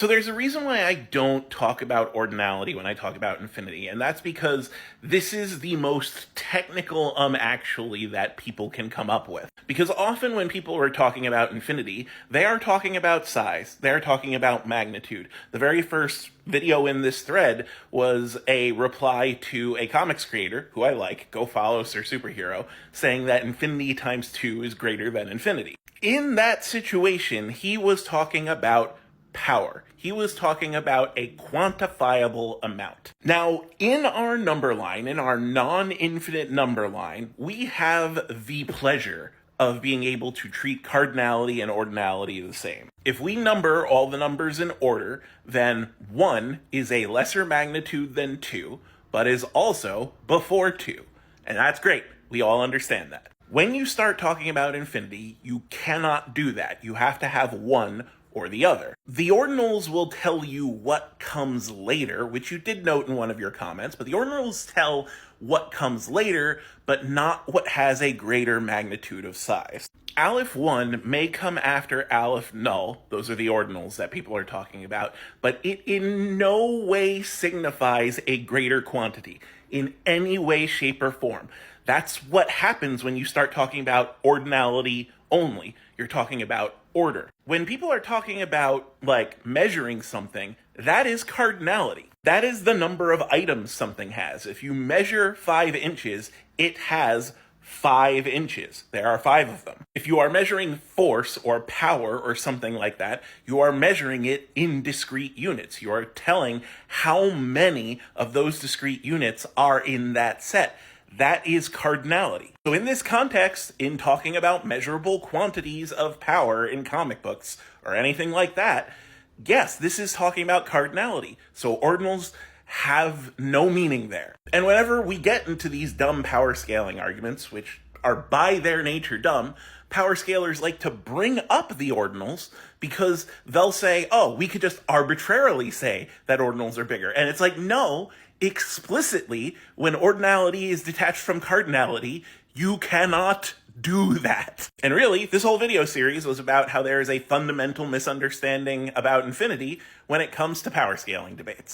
So there's a reason why I don't talk about ordinality when I talk about infinity, and that's because this is the most technical actually that people can come up with. Because often when people are talking about infinity, they are talking about size, they're talking about magnitude. The very first video in this thread was a reply to a comics creator, who I like, go follow Sir Superhero, saying that infinity times 2 is greater than infinity. In that situation, he was talking about power. He was talking about a quantifiable amount. Now, in our number line, in our non-infinite number line, we have the pleasure of being able to treat cardinality and ordinality the same. If we number all the numbers in order, then 1 is a lesser magnitude than 2, but is also before 2. And that's great. We all understand that. When you start talking about infinity, you cannot do that. You have to have one or the other. The ordinals will tell you what comes later, which you did note in one of your comments, but the ordinals tell what comes later, but not what has a greater magnitude of size. Aleph 1 may come after Aleph null, those are the ordinals that people are talking about, but it in no way signifies a greater quantity, in any way, shape, or form. That's what happens when you start talking about ordinality only. You're talking about order. When people are talking about, like, measuring something, that is cardinality. That is the number of items something has. If you measure 5 inches, it has 5 inches. There are 5 of them. If you are measuring force or power or something like that, you are measuring it in discrete units. You are telling how many of those discrete units are in that set. That is cardinality. So in this context, in talking about measurable quantities of power in comic books or anything like that, yes, this is talking about cardinality. So ordinals have no meaning there. And whenever we get into these dumb power scaling arguments, which are by their nature dumb, power scalers like to bring up the ordinals because they'll say, oh, we could just arbitrarily say that ordinals are bigger. And it's like, no, explicitly, when ordinality is detached from cardinality, you cannot do that. And really, this whole video series was about how there is a fundamental misunderstanding about infinity when it comes to power scaling debates.